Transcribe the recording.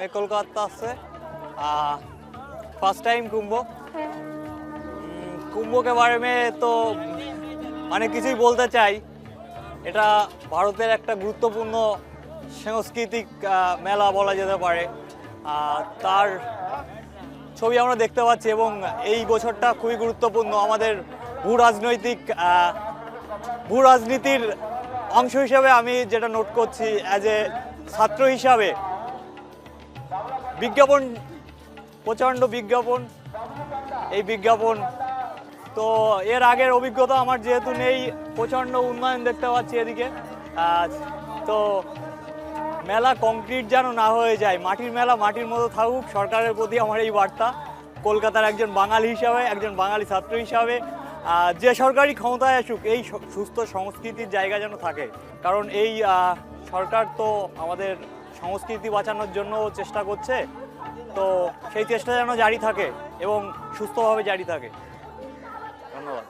मैं कोलकाता से first time कुंभ कुंभ के बारे में तो অনেক কিছুই বলতে চাই। এটা ভারতের একটা গুরুত্বপূর্ণ সাংস্কৃতিক মেলা বলা যেতে পারে। তার ছবি আমরা দেখতে পাচ্ছি এবং এই বছরটা খুবই গুরুত্বপূর্ণ আমাদের ভূ রাজনীতির অংশ হিসেবে আমি যেটা নোট করছি অ্যাজ এ ছাত্র হিসাবে বিজ্ঞাপন, প্রচণ্ড বিজ্ঞাপন, এই বিজ্ঞাপন তো এর আগের অভিজ্ঞতা আমার যেহেতু নেই, প্রচণ্ড উন্নয়ন দেখতে পাচ্ছি এদিকে। তো মেলা কংক্রিট যেন না হয়ে যায়, মাটির মেলা মাটির মতো থাকুক, সরকারের প্রতি আমার এই বার্তা। কলকাতার একজন বাঙালি হিসাবে, একজন বাঙালি ছাত্র হিসাবে যে সরকারি ক্ষমতায় আসুক এই সুস্থ সংস্কৃতির জায়গা যেন থাকে, কারণ এই সরকার তো আমাদের সংস্কৃতি বাঁচানোর জন্য চেষ্টা করছে, তো সেই চেষ্টা যেন জারি থাকে এবং সুস্থভাবে জারি থাকে। ধন্যবাদ।